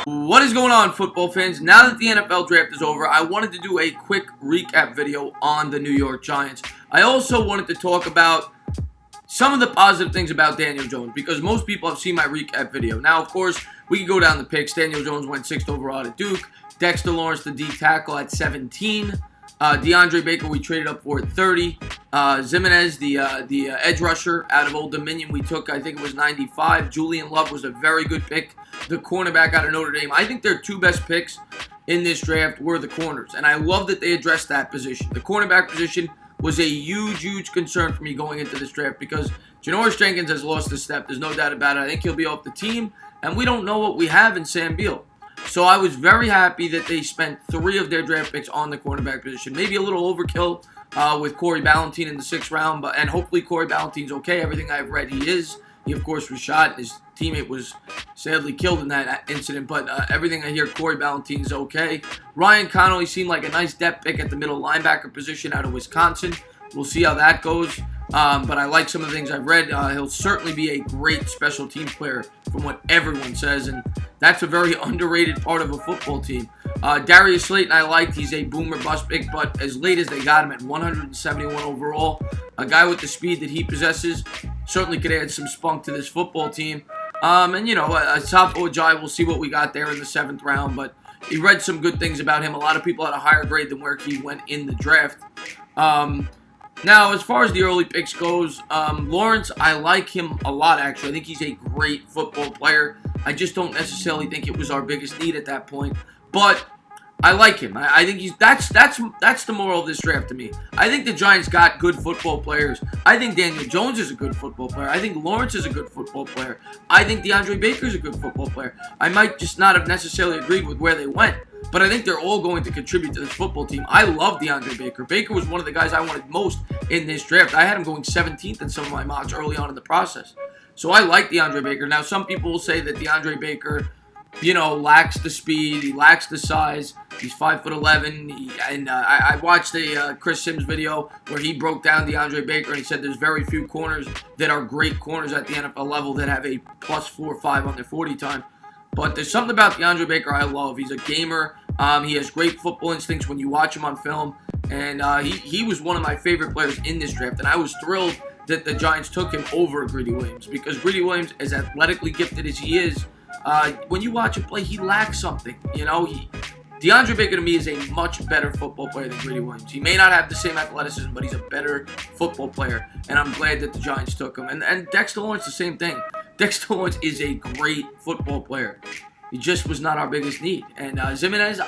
What is going on, football fans? Now that the NFL draft is over, I wanted to do a quick recap video on the New York Giants. I also wanted to talk about some of the positive things about Daniel Jones, because most people have seen my recap video. Now, of course, we can go down the picks. Daniel Jones went 6th overall at Duke. Dexter Lawrence, the D tackle, at 17. DeAndre Baker, we traded up for at 30. Zimenez, the edge rusher out of Old Dominion, we took, I think it was 95. Julian Love was a very good pick. The cornerback out of Notre Dame. I think their two best picks in this draft were the corners, and I love that they addressed that position. The cornerback position was a huge concern for me going into this draft because Janoris Jenkins has lost a step. There's no doubt about it. I think he'll be off the team, and we don't know what we have in Sam Beal. So I was very happy that they spent 3 of their draft picks on the cornerback position. Maybe a little overkill with Corey Ballentine in the 6th round, and hopefully Corey Ballentine's okay. Everything I've read, he is. He, of course, was shot. His teammate was sadly killed in that incident, but everything I hear, Corey Ballentine is okay. Ryan Connolly seemed like a nice depth pick at the middle linebacker position out of Wisconsin. We'll see how that goes. But I like some of the things I've read. He'll certainly be a great special teams player from what everyone says, and that's a very underrated part of a football team. Darius Slayton I liked. He's a boomer bust pick, but as late as they got him at 171 overall, a guy with the speed that he possesses certainly could add some spunk to this football team. And, you know, Asafa Ojai, we'll see what we got there in the 7th round, but he read some good things about him. A lot of people had a higher grade than where he went in the draft. Now, as far as the early picks goes, Lawrence, I like him a lot, actually. I think he's a great football player. I just don't necessarily think it was our biggest need at that point. But I like him. I think that's the moral of this draft to me. I think the Giants got good football players. I think Daniel Jones is a good football player. I think Lawrence is a good football player. I think DeAndre Baker is a good football player. I might just not have necessarily agreed with where they went, but I think they're all going to contribute to this football team. I love DeAndre Baker. Baker was one of the guys I wanted most in this draft. I had him going 17th in some of my mocks early on in the process. So I like DeAndre Baker. Now, some people will say that DeAndre Baker, you know, lacks the speed, he lacks the size. He's 5'11", I watched a Chris Sims video where he broke down DeAndre Baker, and he said there's very few corners that are great corners at the NFL level that have a +4 or 5 on their 40 time. But there's something about DeAndre Baker I love. He's a gamer. He has great football instincts when you watch him on film, and he was one of my favorite players in this draft, and I was thrilled that the Giants took him over Greedy Williams, because Greedy Williams, as athletically gifted as he is, when you watch him play, he lacks something. You know, DeAndre Baker to me is a much better football player than Greedy Williams. He may not have the same athleticism, but he's a better football player, and I'm glad that the Giants took him. And Dexter Lawrence, the same thing. Dexter Lawrence is a great football player. He just was not our biggest need. And Zimenez,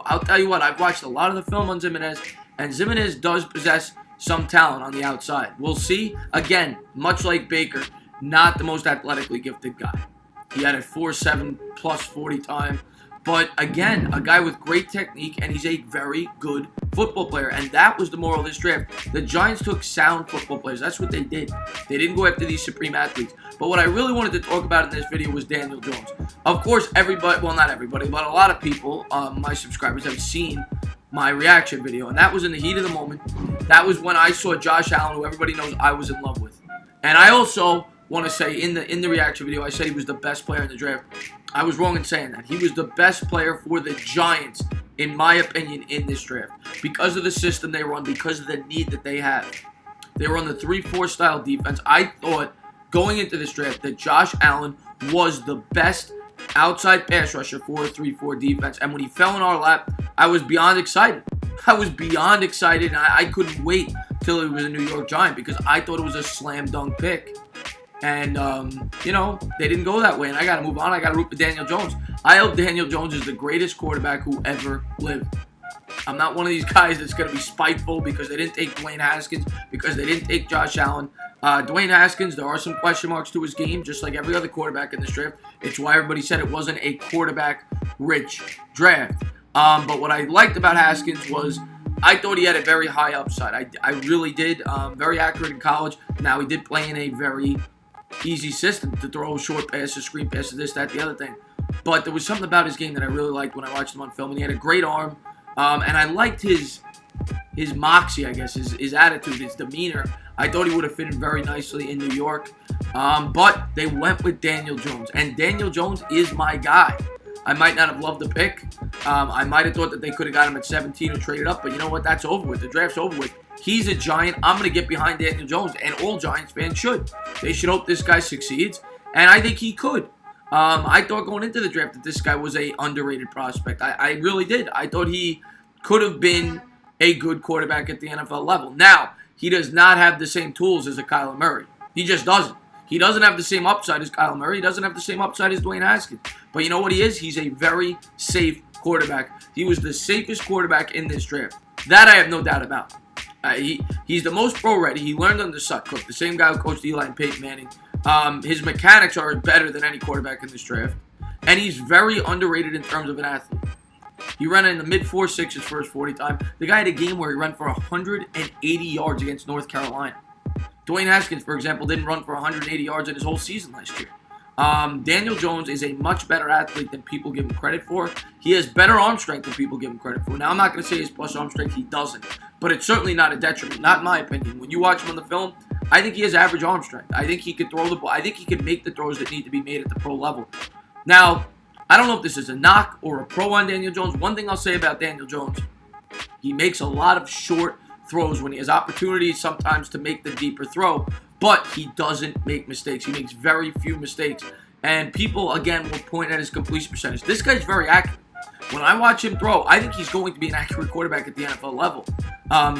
I'll tell you what, I've watched a lot of the film on Zimenez, and Zimenez does possess some talent on the outside. We'll see. Again, much like Baker, not the most athletically gifted guy. He had a 4.7 plus 40 time. But again, a guy with great technique, and he's a very good football player. And that was the moral of this draft. The Giants took sound football players. That's what they did. They didn't go after these supreme athletes. But what I really wanted to talk about in this video was Daniel Jones. Of course, everybody, well, not everybody, but a lot of people, my subscribers, have seen my reaction video. And that was in the heat of the moment. That was when I saw Josh Allen, who everybody knows I was in love with. And I also want to say in the reaction video, I said he was the best player in the draft. I was wrong in saying that. He was the best player for the Giants, in my opinion, in this draft. Because of the system they run, because of the need that they have. They were on the 3-4 style defense. I thought, going into this draft, that Josh Allen was the best outside pass rusher for a 3-4 defense. And when he fell in our lap, I was beyond excited. I was beyond excited, and I couldn't wait till he was a New York Giant, because I thought it was a slam dunk pick. And, you know, they didn't go that way, and I got to move on. I got to root for Daniel Jones. I hope Daniel Jones is the greatest quarterback who ever lived. I'm not one of these guys that's going to be spiteful because they didn't take Dwayne Haskins, because they didn't take Josh Allen. Dwayne Haskins, there are some question marks to his game, just like every other quarterback in this draft. It's why everybody said it wasn't a quarterback-rich draft. But what I liked about Haskins was I thought he had a very high upside. I really did. Very accurate in college. Now, he did play in a very easy system to throw short passes, screen passes, this, that, the other thing. But there was something about his game that I really liked when I watched him on film. And he had a great arm. And I liked his moxie, I guess, his attitude, his demeanor. I thought he would have fit in very nicely in New York. But they went with Daniel Jones. And Daniel Jones is my guy. I might not have loved the pick. I might have thought that they could have got him at 17 or traded up, but you know what? That's over with. The draft's over with. He's a Giant. I'm going to get behind Daniel Jones, and all Giants fans should. They should hope this guy succeeds, and I think he could. I thought going into the draft that this guy was a underrated prospect. I really did. I thought he could have been a good quarterback at the NFL level. Now, he does not have the same tools as a Kyler Murray. He just doesn't. He doesn't have the same upside as Kyler Murray. He doesn't have the same upside as Dwayne Haskins. But you know what he is? He's a very safe quarterback. He was the safest quarterback in this draft. That I have no doubt about. He's the most pro-ready. He learned under Sutcliffe, the same guy who coached Eli and Peyton Manning. His mechanics are better than any quarterback in this draft. And he's very underrated in terms of an athlete. He ran in the mid-4.6s for his 40 time. The guy had a game where he ran for 180 yards against North Carolina. Dwayne Haskins, for example, didn't run for 180 yards in his whole season last year. Daniel Jones is a much better athlete than people give him credit for. He has better arm strength than people give him credit for. Now, I'm not going to say his plus arm strength. He doesn't. But it's certainly not a detriment, not in my opinion. When you watch him on the film, I think he has average arm strength. I think he could throw the ball. I think he could make the throws that need to be made at the pro level. Now, I don't know if this is a knock or a pro on Daniel Jones. One thing I'll say about Daniel Jones, he makes a lot of short throws when he has opportunities sometimes to make the deeper throw, but he doesn't make mistakes. He makes very few mistakes. And people, again, will point at his completion percentage. This guy's very accurate. When I watch him throw, I think he's going to be an accurate quarterback at the NFL level.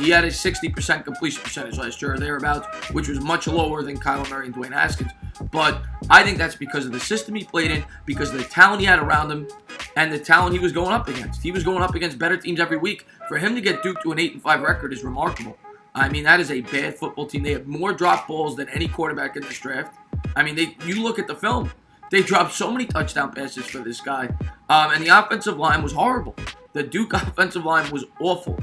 He had a 60% completion percentage last year or thereabouts, which was much lower than Kyler Murray and Dwayne Haskins. But I think that's because of the system he played in, because of the talent he had around him, and the talent he was going up against. He was going up against better teams every week. For him to get Duke to an 8-5 record is remarkable. I mean, that is a bad football team. They have more drop balls than any quarterback in this draft. I mean, you look at the film. They dropped so many touchdown passes for this guy. And the offensive line was horrible. The Duke offensive line was awful.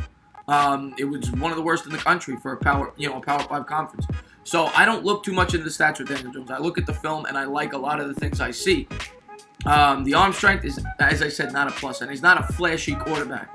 It was one of the worst in the country for a Power 5 conference. So I don't look too much into the stats with Daniel Jones. I look at the film and I like a lot of the things I see. The arm strength is, as I said, not a plus, and he's not a flashy quarterback.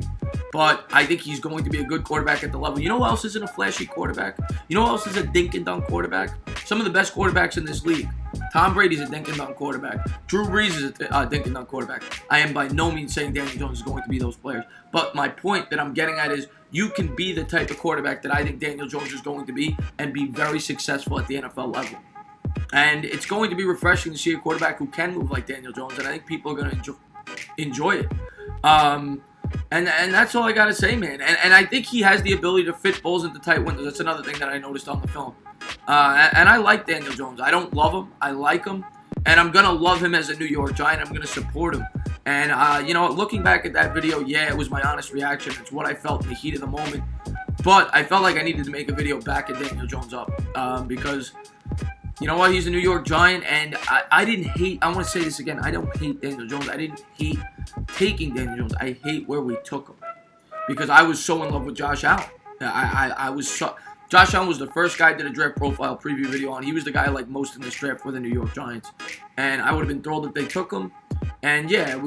But I think he's going to be a good quarterback at the level. You know who else isn't a flashy quarterback? You know who else is a dink and dunk quarterback? Some of the best quarterbacks in this league. Tom Brady's a dink and dunk quarterback. Drew Brees is a dink and dunk quarterback. I am by no means saying Daniel Jones is going to be those players. But my point that I'm getting at is you can be the type of quarterback that I think Daniel Jones is going to be and be very successful at the NFL level. And it's going to be refreshing to see a quarterback who can move like Daniel Jones, and I think people are going to enjoy it. And that's all I got to say, man. And I think he has the ability to fit balls into tight windows. That's another thing that I noticed on the film. And I like Daniel Jones. I don't love him. I like him. And I'm going to love him as a New York Giant. I'm going to support him. And, looking back at that video, yeah, it was my honest reaction. It's what I felt in the heat of the moment. But I felt like I needed to make a video backing Daniel Jones up. Because, you know what, he's a New York Giant. And I didn't hate, I want to say this again, I don't hate Daniel Jones. I didn't hate taking Daniel Jones. I hate where we took him. Because I was so in love with Josh Allen. Josh Allen was the first guy I did a draft profile preview video on. He was the guy I liked most in this draft for the New York Giants. And I would have been thrilled if they took him. And yeah,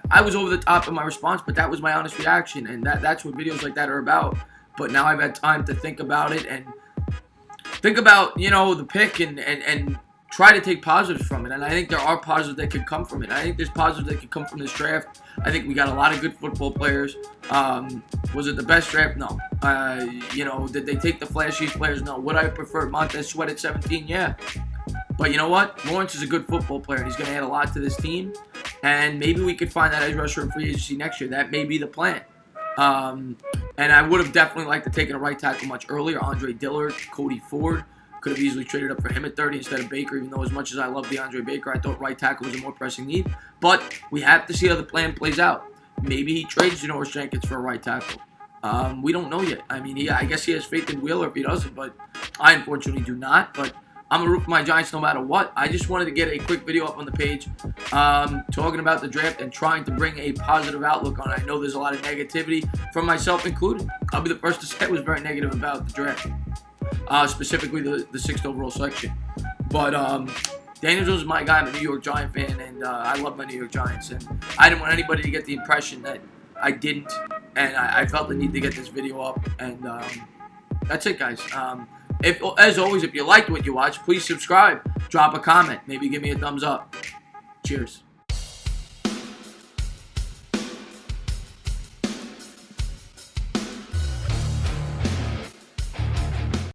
I was over the top in my response, but that was my honest reaction. And that's what videos like that are about. But now I've had time to think about it and think about, the pick and try to take positives from it. And I think there are positives that could come from it. I think there's positives that could come from this draft. I think we got a lot of good football players. Was it the best draft? No. Did they take the flashiest players? No. Would I have preferred Montez Sweat at 17? Yeah. But you know what? Lawrence is a good football player, and he's going to add a lot to this team. And maybe we could find that edge rusher in free agency next year. That may be the plan. And I would have definitely liked to take a right tackle much earlier. Andre Dillard, Cody Ford. Could have easily traded up for him at 30 instead of Baker, even though as much as I love DeAndre Baker, I thought right tackle was a more pressing need. But we have to see how the plan plays out. Maybe he trades Janoris Jenkins for a right tackle. We don't know yet. I mean, I guess he has faith in Wheeler if he doesn't, but I unfortunately do not. But I'm going to root for my Giants no matter what. I just wanted to get a quick video up on the page talking about the draft and trying to bring a positive outlook on it. I know there's a lot of negativity from myself included. I'll be the first to say I was very negative about the draft. Specifically the 6th overall selection. But Daniel Jones is my guy. I'm a New York Giant fan, and I love my New York Giants. And I didn't want anybody to get the impression that I didn't. And I felt the need to get this video up. And that's it, guys. As always, if you liked what you watched, please subscribe. Drop a comment. Maybe give me a thumbs up. Cheers.